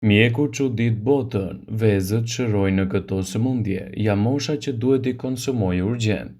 Mjeku çudit botën, vezët shërojnë në këto sëmundje, janë mosha që duhet i konsumojë urgjent.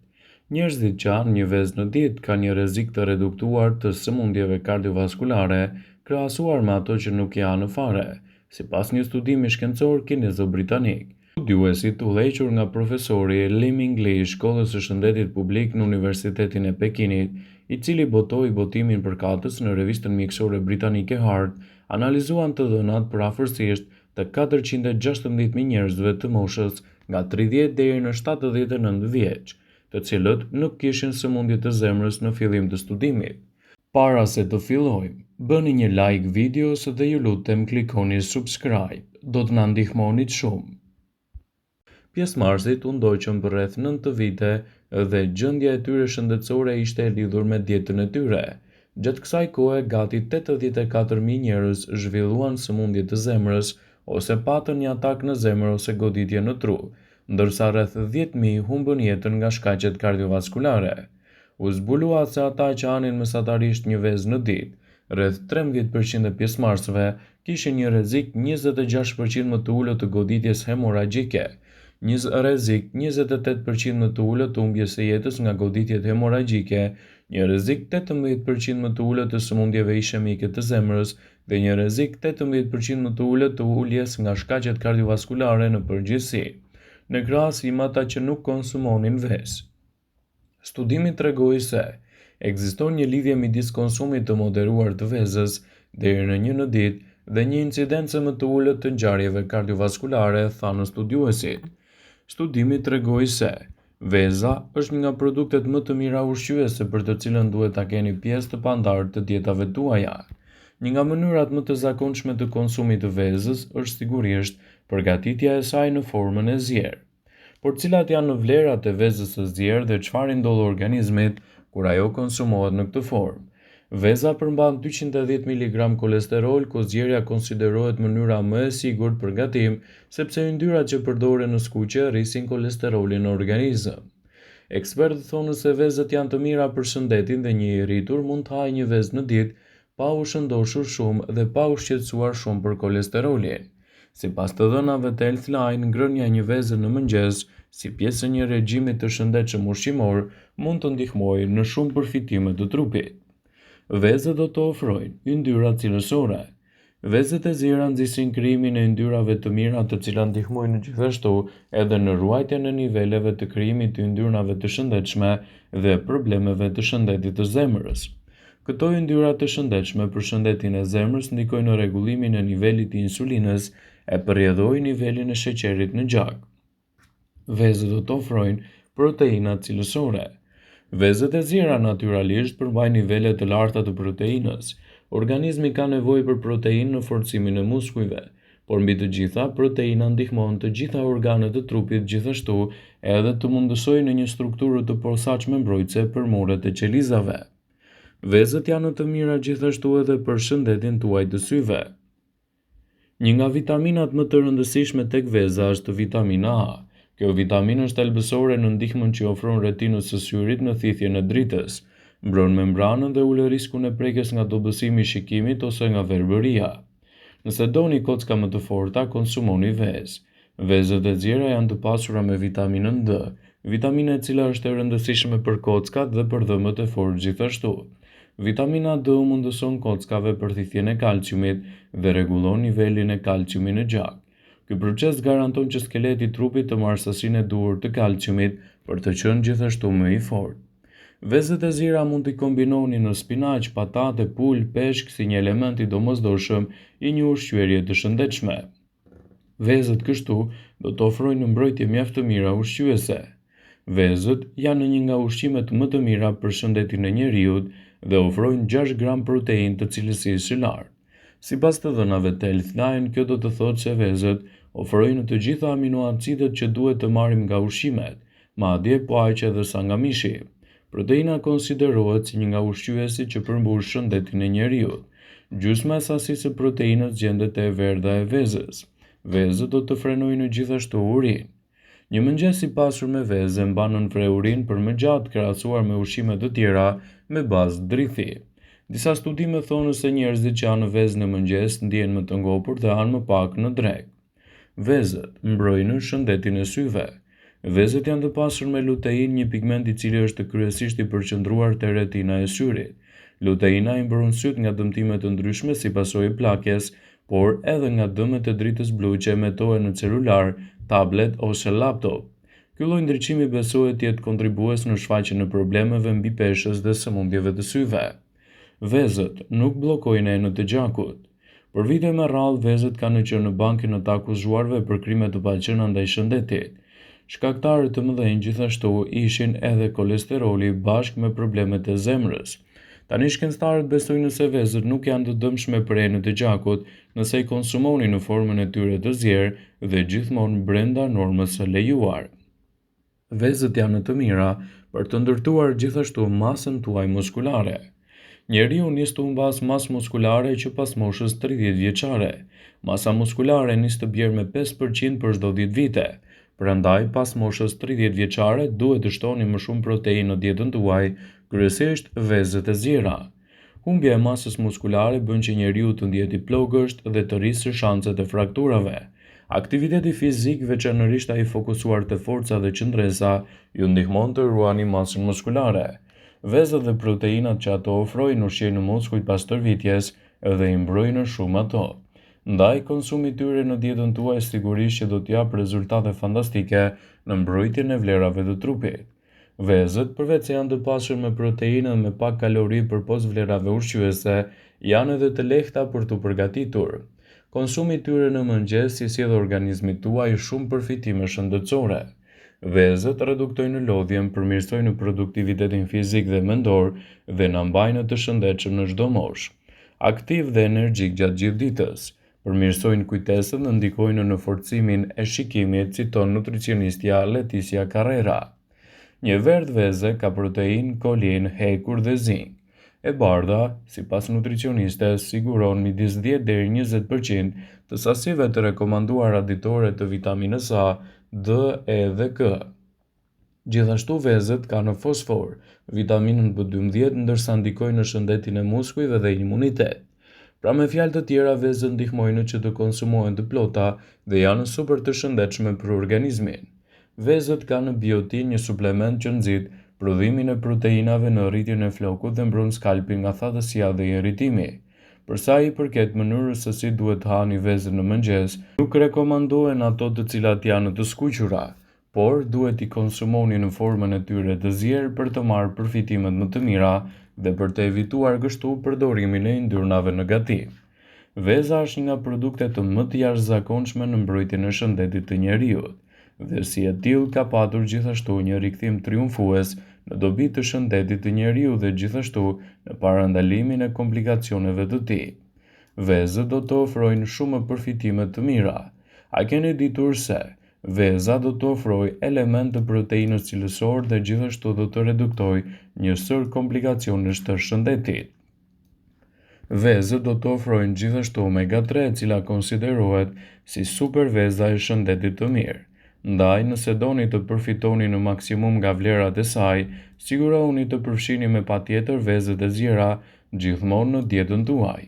Njerëzit që hanë një vezë në ditë kanë një rrezik të reduktuar të sëmundjeve kardiovaskulare krahasuar me ato që nuk janë fare, sipas një studimi shkencor kinezo-britanik. Studiuesit udhëhequr nga profesori Liming Li i Shkollës së Shëndetit Publik në Universitetin e Pekinit, i cili botoi botimin përkatës në revistën mjekësore britanike Heart, analizuan të dhënat për afërsisht të 416.000 njerëzve të moshës nga 30 deri në 79 vjeç, të cilët nuk kishin sëmundje të zemrës në fillim të studimit. Para se të fillojmë, bëni një like videos dhe ju lutem klikoni subscribe, do të na ndihmonit shumë. Pjesëmarrësit u ndoqën për rreth 9 vite dhe gjendja e tyre shëndetësore ishte e lidhur me dietën e tyre. Gjatë kësaj kohe, gati 84.000 njerëz zhvilluan sëmundje të zemrës ose patën një atak në zemër ose goditje në tru, ndërsa rreth 10.000 humbën jetën nga shkaqet kardiovaskulare. U zbulua se ata që hanin mesatarisht një vezë në ditë, rreth 13% e pjesëmarrësve kishin një rrezik 26% më të ulët të goditjes hemoragjike, një rrezik 28% më të ulët të humbjes së jetës nga goditjet hemoragjike, një rrezik 18% më të ulët të sëmundjeve ishemike të zemrës dhe një rrezik 18% më të ulët të uljes nga shkaqet kardiovaskulare në përgjithësi, në krahasim me ata që nuk konsumonin vezë. Studimi tregoi se ekziston një lidhje midis konsumit të moderuar të vezës deri në 1 në ditë dhe një incidencë më të ulët të ngjarjeve kardiovaskulare, thanë studiuesit. Studimi tregoi se veza është një nga produktet më të mira ushqyese për të cilën duhet ta keni pjesë të pandarë të dietave tuaja. Një nga mënyrat më të zakonshme të konsumit të vezës është sigurisht përgatitja e saj në formën e zjerë. Por cilat janë vlerat e vezës së zjerë dhe çfarë ndodh organizmit kur ajo konsumohet në këtë formë? Veza përmban 210 mg kolesterol, ku zjerja konsiderohet mënyra më e sigurt për gatim, sepse yndyrrat që përdoren në skuqe rrisin kolesterolin në organizëm. Ekspertët thonë se vezët janë të mira për shëndetin dhe një i rritur mund të hajë një vezë në ditë pa u shëndoshur shumë dhe pa u shqetësuar shumë për kolesterolin. Sipas të dhënave të Healthline, ngrënia një vezë në mëngjes, si pjesë e një regjimi të shëndetshëm ushqimor, mund të ndihmojë në shumë përfitime të trupit. Vezët do të ofrojnë yndyra cilësore. Vezët e zjera nxisin krijimin e yndyrave të mira, të cilat ndihmojnë gjithashtu edhe në ruajtjen e niveleve të krijimit të yndyrave të shëndetshme dhe problemeve të shëndetit të zemrës. Këto yndyra të shëndetshme për shëndetin e zemrës ndikojnë në rregullimin e nivelit të insulinës, e përrjedhojnë nivelin e sheqerit në gjak. Vezët do të ofrojnë proteina cilësore. Vezët e zjera natyralisht përmbajnë nivele të larta të proteinës. Organizmi ka nevojë për proteinë në forcimin e muskujve, por mbi të gjitha, proteina ndihmon të gjitha organet e trupit gjithashtu edhe të mundësojë në një strukturë të posaçme mbrojtëse për muret e qelizave. Vezët janë të mira gjithashtu edhe për shëndetin tuaj të syve. Një nga vitaminat më të rëndësishme tek veza është vitamina A. Kjo vitaminë është thelbësore në ndihmën që ofron retinës së syrit në thithjen e dritës, mbron membranën dhe ulë riskun e prekjes nga dobësimi i shikimit ose nga verbëria. Nëse doni kocka më të forta, konsumoni vezë. Vezët e zjera janë të pasura me vitaminën D, vitaminë e cila është e rëndësishme për kockat dhe për dhëmbët e fortë gjithashtu. Vitamina D mundëson kockave për thithjen e kalciumit dhe rregullon nivelin e kalciumit në gjak. Ky proces garanton që skeleti i trupit të marrë sasinë e duhur të kalciumit për të qenë gjithashtu më i fortë. Vezët e zjera mund t'i kombinoni në spinaq, patate, pul, peshk si një element i domosdoshëm i një ushqyerje të shëndetshme. Vezët kështu do të ofrojnë mbrojtje mjaft të mira ushqyese. Vezët janë një nga ushqimet më të mira për shëndetin e njeriut dhe ofrojnë 6 gram proteinë të cilësisë së lartë. Sipas të dhënave të Healthline, kjo do të thotë se vezët ofrojnë të gjitha aminoacidet që duhet të marrim nga ushqimet, madje po aq edhe sa nga mishi. Proteina konsiderohet si një nga ushqyesit që përmbush shëndetin e njeriut. Gjysma e sasisë së proteinës gjendet te e verdha e vezës. Vezët do të frenojnë gjithashtu urinë. Një mëngjes i pasur me vezë mban nën urinë për më gjatë krahasuar me ushqime të tjera me bazë drithi. Disa studime thonë se njerëzit që hanë vezë në mëngjes ndihen më të ngopur dhe hanë më pak në drekë. Vezët mbrojnë shëndetin e syve. Vezët janë të pasur me lutein, një pigment i cili është kryesisht i përqendruar te retina e syrit. Luteina i mbron syt nga dëmtime të ndryshme si pasojë e plakjes, por edhe nga dëmet e dritës blu që emetohen në celular, tablet ose laptop. Ky lloj ndriçimi besohet të jetë kontribues në shfaqjen e problemeve mbi peshës dhe sëmundjeve të syve. Vezët nuk bllokojnë enët e gjakut. Për vite me radhë, vezët kanë qenë në bankën e të akuzuarve për krime të paqëna ndaj shëndetit. Shkaktarë të mëdhenj gjithashtu ishin edhe kolesteroli bashkë me problemet e zemrës. Tani shkencëtarët besojnë se vezët nuk janë të dëmshme për enët e gjakut nëse i konsumoni në formën e tyre të zjerë dhe gjithmonë brenda normës së lejuar. Vezët janë të mira për të ndërtuar gjithashtu masën tuaj muskulare. Njeriu nis të humbas masë muskulare që pas moshës 30 vjeçare. Masa muskulare nis të bjerë me 5% për çdo 10 vite. Prandaj, pas moshës 30 vjeçare, duhet të shtoni më shumë proteinë në dietën tuaj, kryesisht vezët e zjera. Humbja e masës muskulare bën që njeriu të ndihet i plogësht dhe të rrisë shanset e frakturave. Aktiviteti fizik, veçanërisht ai fokusuar te forca dhe qëndresa, ju ndihmon të ruani masën muskulare. Vezët dhe proteinat që ato ofrojnë ushqejnë muskujt pas tërvitjes dhe i mbrojnë shumë ato. Ndaj, konsumi tyre në dietën tuaj sigurisht që do t'jap rezultate fantastike në mbrojtjen e vlerave të trupit. Vezët, përveç se janë të pasur me proteinë dhe me pak kalori përpos vlerave ushqyese, janë edhe të lehta për t'u përgatitur. Konsumi tyre në mëngjes i sjell organizmit tuaj shumë përfitime shëndetësore. Vezët reduktojnë lodhjen, përmirësojnë produktivitetin fizik dhe mendor dhe na mbajnë të shëndetshëm në çdo moshë. Aktiv dhe energjik gjatë gjithë ditës, përmirësojnë kujtesën dhe ndikojnë në forcimin e shikimit, citon nutricionistja Leticia Carrera. Një verdh veze ka proteinë, kolin, hekur dhe zink. E bardha, sipas nutricionistes, siguron midis 10 deri 20% të sasive të rekomanduara ditore të vitaminës A, D, E dhe K. Gjithashtu vezët kanë fosfor, vitaminën B12, ndërsa ndikojnë në shëndetin e muskujve dhe imunitet. Pra me fjalë të tjera, vezët ndihmojnë që të konsumohen të plota dhe janë super të shëndetshme për organizmin. Vezët kanë biotin, një suplement që nxit prodhimin e proteinave në rritjen e flokut dhe mbron skalpin nga thatësia dhe irritimi. Për sa i përket mënyrës se si duhet të hani vezët në mëngjes, nuk rekomandohen ato të cilat janë të skuqura, por duhet i konsumoni në formën e tyre të zjerë për të marrë përfitimet më të mira dhe për të evituar kështu përdorimin e yndyrnave negativ. Veza është një nga produktet më të jashtëzakonshme në mbrojtjen e shëndetit të njeriut, dhe si e tillë ka patur gjithashtu një rikthim triumfues në dobi të shëndetit të njeriu dhe gjithashtu në parandalimin e komplikacioneve të tij. Vezët do të ofrojnë shumë përfitime të mira. A keni ditur se veza do të ofrojë element të proteinës cilësor dhe gjithashtu do të reduktojë një sër komplikacionesh të shëndetit. Vezët do të ofrojnë gjithashtu omega-3, e cila konsiderohet si super veza e shëndetit të mirë. Ndaj, nëse doni të përfitoni në maksimum nga vlerat e saj, sigurohuni të përfshini me patjetër vezët e zjera gjithmonë në dietën tuaj.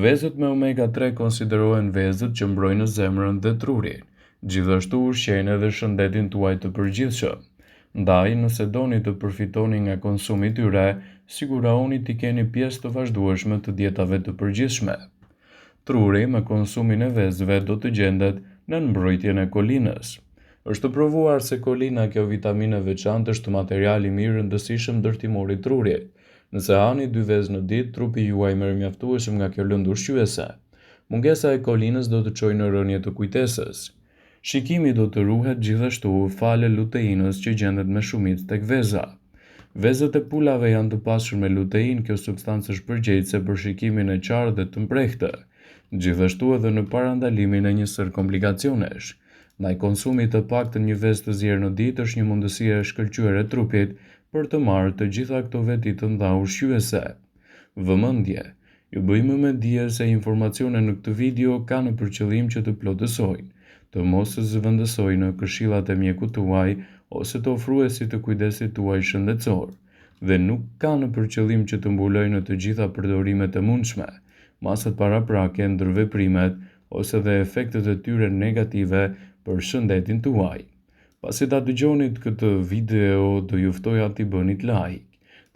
Vezët me omega-3 konsiderohen vezët që mbrojnë zemrën dhe trurin, gjithashtu ushqejnë edhe shëndetin tuaj të përgjithshëm. Ndaj, nëse doni të përfitoni nga konsumi i tyre, sigurohuni të keni pjesë të vazhdueshme të dietave të përgjithshme. Truri me konsumin e vezëve do të gjendet në mbrojtjen e kolinës. Është provuar se kolina, kjo vitaminë e veçantë, është material i mirë rëndësishëm ndërtimor i trurit. Nëse hani 2 vezë në ditë, trupi juaj merr mjaftueshëm nga kjo lëndë ushqyese. Mungesa e kolinës do të çojë në rënje të kujtesës. Shikimi do të ruhet gjithashtu fale luteinës që gjendet me shumicë tek veza. Vezët e pulave janë të pasur me lutein, kjo substancë është përgjegjëse për shikimin e qartë dhe të mprehtë, gjithashtu edhe në parandalimin e një sër komplikacionesh. Ndaj konsumi të paktën një vezë të zjerë në ditë është një mundësi e shkëlqyer e trupit për të marrë të gjitha këto veti të nda ushqyese. Vëmendje. Ju bëjmë me dije se informacionet në këtë video kanë për qëllim që të plotësojnë, të mos zëvendësojnë këshillat e mjekut tuaj ose të ofruesit të kujdesit tuaj shëndetësor. dhe nuk kanë për qëllim që të mbulojnë të gjitha përdorimet e mundshme, masat paraprake, ndërveprimet ose dhe efektet e tyre negative për shëndetin tuaj. Pasi ta dëgjonit këtë video, do ju ftoja t'i bënit like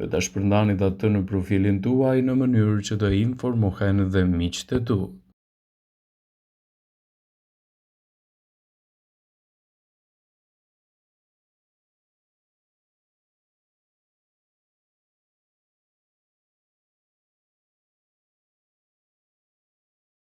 dhe ta shpërndanit atë në profilin tuaj në mënyrë që të informohen dhe miqtë e tu.